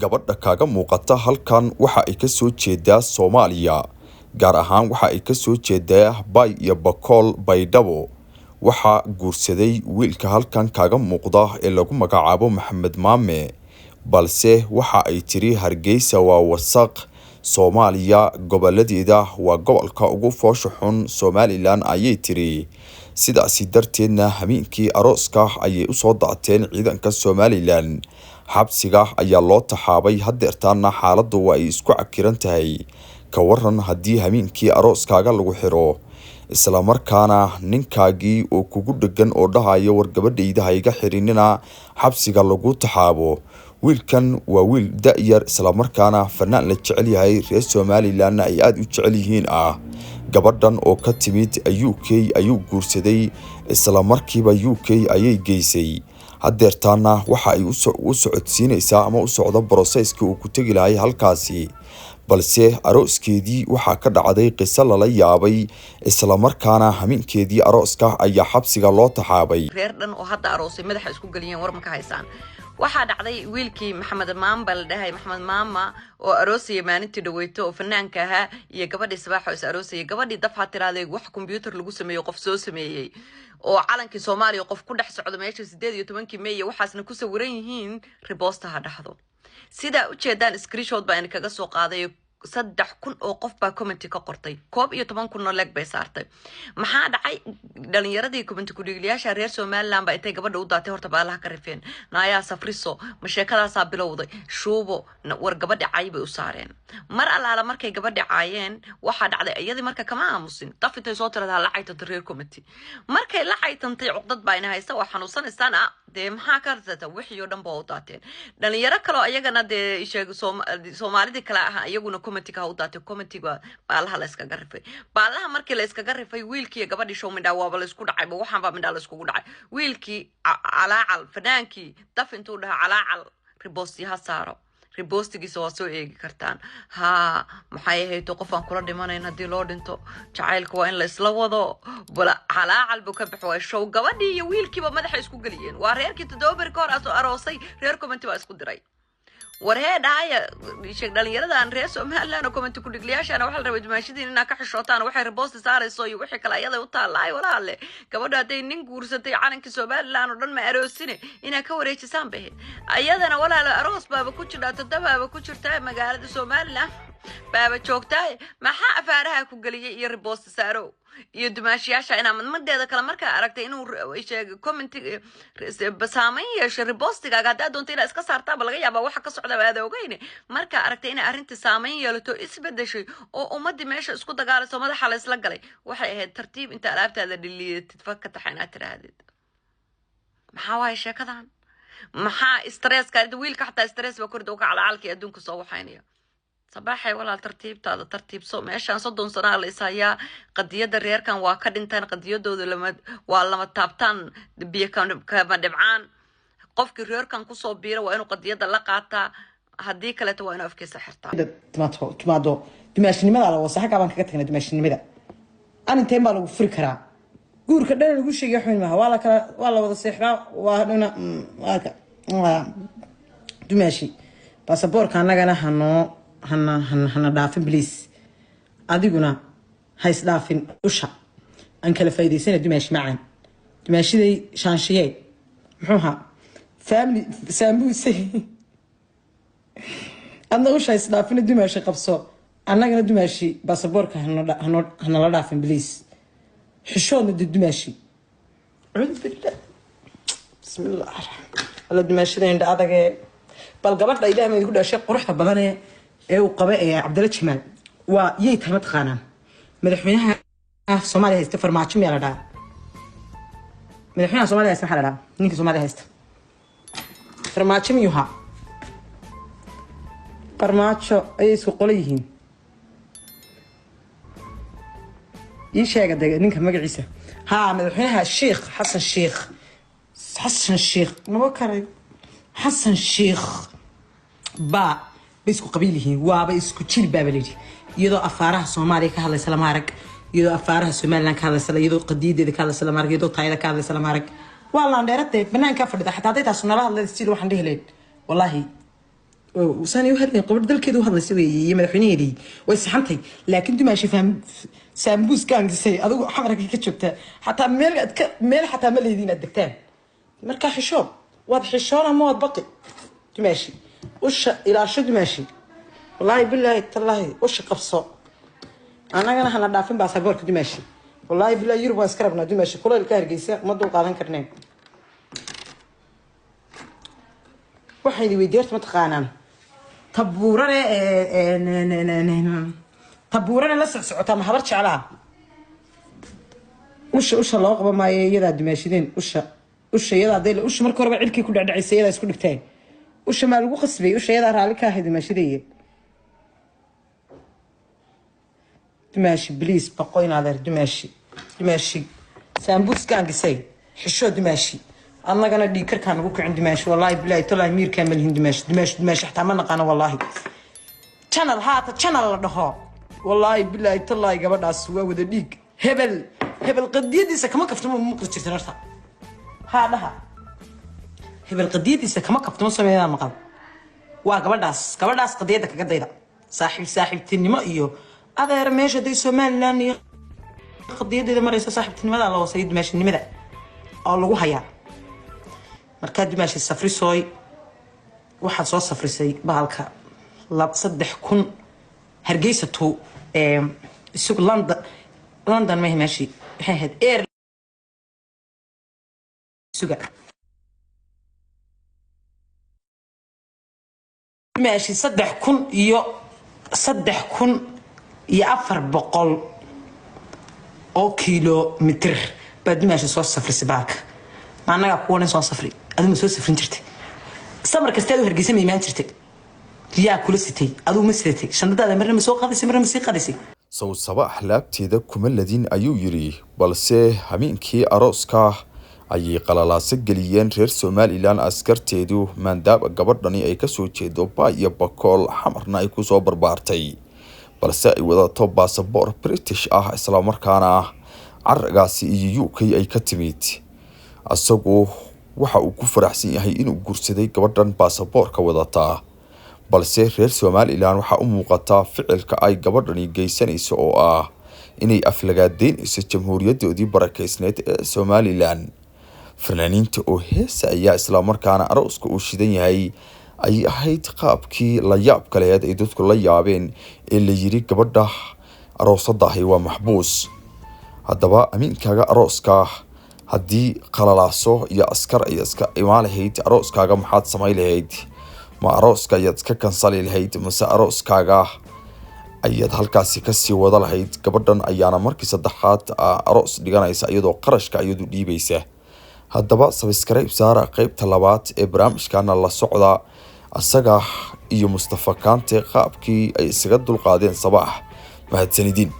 gabadha kaaga muuqata halkan waxa ay ka soo jeedaa Soomaaliya gaar ahaan waxa ay ka soo jeedaa Bay iyo Bakool Baydhabo waxa guursaday wiilka halkan kaaga muuqda ee lagu magacaabo Maxamed Maame balse waxa ay tiri Hargeysa waa wasaq Soomaaliya goboladeeda waa gobolka ugu foosho xun Somaliland ayay tiri sidaasi darteedna habeenkii arooska ayay u soo daateen ciidanka Somaliland xabsiga ayaa loo taxaabay hadeertaana xaaladdu waa ay isku cakiran tahay ka waran haddii habeenkii arooskaaga lagu xiro isla markaana ninkaagii oo kugu dhagan oo dhahayo war gabadhayda hayga xirinina xabsiga lagu taxaabo wiilkan waa wiil da'yar isla markaana fanaan la jecel yahay reer Somaliland ay aad u jecel yihiin gabadhan oo ka timid UK ayuu guursaday isla markiiba UK ayay geysay hadeertaana waxa ay u socodsiinaysaa ama u socdo processkii uu ku tagi lahay halkaasi balse arooskeedii waxa ka dhacday qiso la yaabay isla markaana habeenkeedii arooska ayaa xabsiga loo taxaabay reer dhan oo hadda aroosay madaxa isku galiyeen war ma ka haysaan waxa dhacday wiilkii Maxamed Maama bal dhahay Maxamed Maama oo aroosay maalintii dhaweyto oo fanaanka ahaa iyo gabadhii Sabaax oo aroosay gabadhii dafaa tiraaday wax computer lagu sameeyo qof soo sameeyay oo calankii Soomaaliya qof ku dhex socdo meesha 18 May waxaasna ku sawiran yihiin repostaha dhaxdo sida u jeedaan screenshot baan kaga soo qaaday 3,000 oo qof baa comment ka qortay 11,000 oo leg bay saartay maxaa dhacay dhalinyaradii comment ku dhigliyaasha reer Somaliland baa intay gabadha u daatay horta baalaha ka rifeen naaya safriso ma sheekadaas bilowday shuubo war gabadha caayib u saareen mar alaala markay gabadha caayeen waxa dhacday iyadii marka kama aamusin tafitay soo tirada la caytay reer committee markay la caytantay cuqdad baa ina haysta waxa xanuunsanaysan de maxaa ka rabtaa wixii oo dhan baa u daateen dhalinyaro kale ayagana de sheego Soomaalida kale ah ayaguna committee ka u daatay committee baalaha la iska garifay baalaha markii la iska garifay wiilkii gabadhii show midha waa la isku dhacay waxaan baa midha la isku dhacay wiilkii calaacal fanaankii daf intuu dhaha calaacal ribosti ha saaro ribostigiisa waa soo eegi kartaan ha maxay ahayd qof aan kula dhimanayna hadii loo dhinto jacaylku waa in la isla wado bala calaacal buu ka baxay show gabadhii iyo wiilkiiba madaxa isku galiyeen waa reerkii toddobar ka hor aroosay reer committee baa isku diray warheedaya sheeg dhalinyaradan reer Somaliland oo comment ku dhigliyaashana waxa la rabay dumaashadiin inaa ka xishootaan waxay repost saarayso iyo wixii kale ayada u taalaay walaale gabadha haday nin guursatay calanka Somaliland oo dhan ma aroosine inaa ka wareejisaan baa ayadana walaal aroos baaba ku jira toddobaaba ku jirta magaalada Somaliland baaba joogtay maxaa afaaraha ku galiyay iyo repost saaro iyo dumaashiyaasha ina madmadeeda kala marka aragtay inuu sheeg comment basaameyn yeesho repostigaaga hadaa doonto ina iska saartaa laga yaabaa waxa ka socda baad ogeyne marka aragtay ina arinta saameyn yeelato isbedeshay oo ummadii meesha isku dagaalayso madaxa la isla galay waxay ahayd tartiib inta alaabtaada dhiliyeetid fakka taxayna tiraahdeed maxaa waay sheekadan maxaa stress ka wiilka xataa stress ba kordho ka calaalkii adduunka soo waxaynaya صباحي ولا ترتيب هذا ترتيب سو ماشان صدون سنة ليسايا قضية الرير كان واكدين تان قضية دود لما والله تابتان بيه كان دبعان قفك الرير كان كوسو بيرة وإنه قضية اللقاطة هديك لا تو أنا أفكر سحرتها تمادو دمشق نمدا على وصحة كمان كتكنا دمشق نمدا أنا تيم بالو فركرة قول كده نقول شيء يحمل معه ولا وضع سحرة وهنا دمشق باسبور كان لقنا هنا دافن بليس أديقنا هايس دافن وشا أنك لفايدي سنة دمشق معين دمشق دي شانشيات محوها فاملي سامبوسي أنا وش هايس دافن دمشق قبصو أنا قلنا دمشق باسبورك هنا دافن بليس حشون دمشق عود بالله بسم الله الله دمشق دي عند عدك بل قبل إله ما يقول أشياء قروحها بدنه وقبائل عبد الله شمال ويتهم تخانة مدحونها Soomaaliya haysta farmaajo meel la madaxweynaha Soomaaliya haysta xalada ninka Soomaaliya haysta farmaajo miyuha farmaajo ay isku qolayhiin ii sheegay ninka magaciisa ha madaxweynaha Sheikh Xasan Sheikh naba karay Xasan Sheikh ba isku qabiilihiin waaba isku jilbaaba leeyahay iyadoo afaaraha Soomaaliya ka hadlaysa lama arag iyadoo afaaraha Somaliland ka hadlaysa iyadoo qadiideeda ka hadlaysa lama arag iyadoo taayada ka hadlaysa lama arag والله أنا رتب بنان كفر ده حتى عطيت عشان الله الله يستيل واحد هلين والله وساني وهذا قبل ذلك كده وهذا سوي يمدحوني لي ويسحنتي لكن دماشي فهم سامبوس كان سي أدو حمرك كتشبته حتى ميل حتى مال الذين الدكتان مركا حشوب واضح حشونا ما واضح بقي دماشي وش إلى شد ماشي والله بالله تالله وش قبصه أنا هنضعفين باسبور دماشي والله بالله يروح أسكربنا دماشي كل الكهرجيسة ما دول قادن كرنين واحد ويديرت متقانن طبورنا لسه سعوتها ما حضرتش عليها وش الله قبل ما يدا دماشيدين وش يدا ديل وش مركو ربع علكي كل عدعيسه يدا isku dhigteen وش ما lagu qasbay وش يدا raali ka ahayd damaashidii دماشي بليز بقوين هذا دماشي سامبوس كان قصي حشو دماشي أنا قانا ديكر كان أقولك عند دماشي والله بالله طلع مير كامل هند دماشي حتى ما نقانا والله channel هذا channel ده والله بالله طلع قبل أسوأ وده ديك هبل قديدي سكما كفت ما قلت ترتها هذا هبل قديدي سكما كفت ما سمعنا مقال وقبل داس قديدك قديدا صاحب تني إيو هذا رميش دي سمان لاني قضية إذا مريسة صاحب تني ماذا الله سيد ماشي نمذا أو لغو هيا مركاد ماشي السفري سوي واحد سوى السفري سوي بهالك لا تصدح كن هرجيسته السوق لندن ما هي ماشي هاد اير سوق ماشي صدح كن يا أفر بقول أو كيلو متر بعد ماشي سوى السفري سباك معنا كون سوى السفري هذا مسوي سفرين جرتي سمر كستادو هرجيسة ميمان جرتي يا كل ستي أدو مسرتي شن هذا مرة مسوق هذا مرة مسيق هذا sow sabax laabteeda kuma ladin ayuu yidhi balse habeenkii arooska ayay qalalaase geliyeen reer Somaliland askarteedu maadaama gabadhani ay ka soo jeedo Baay iyo Bakool xamarna ay ku soo barbaartay balse ay wadato baasaboor British isla markaana carragaasi iyo UK ay ka timid asagoo waxa uu ku faraxsan yahay inuu guursaday gabadhan baasaboorka wadata balse reer Somaliland waxa u muuqata ficilka ay gabadhani geysanayso oo inay aflagaadeynayso jamhuuriyadoodii barakeysneed ee Somaliland fanaaniinta oo heesa ayaa isla markaana arooska uu shidan yahay ay ahayd qaabkii la yaab kale ay dadku la yaabeen ee la yiri gabadha aroosadahay waa maxbuus haddaba amiinkaaga arooska haddii qalalaaso iyo askar ay iska imaalahayd arooskaaga maxaad samayn lahayd ma arooska ayaad ka kansali lahayd mase arooskaaga ayaad halkaasi ka sii wada lahayd gabadhan ayaana markii saddexaad aroos dhiganaysa iyadoo qarashka ayadu dhiibaysa haddaba subscribe saara qaybta labaad ee barnaamijkana la socda asaga iyo Mustafa Kante qaabkii ay isaga dulqaadeen sabax mahadsanidin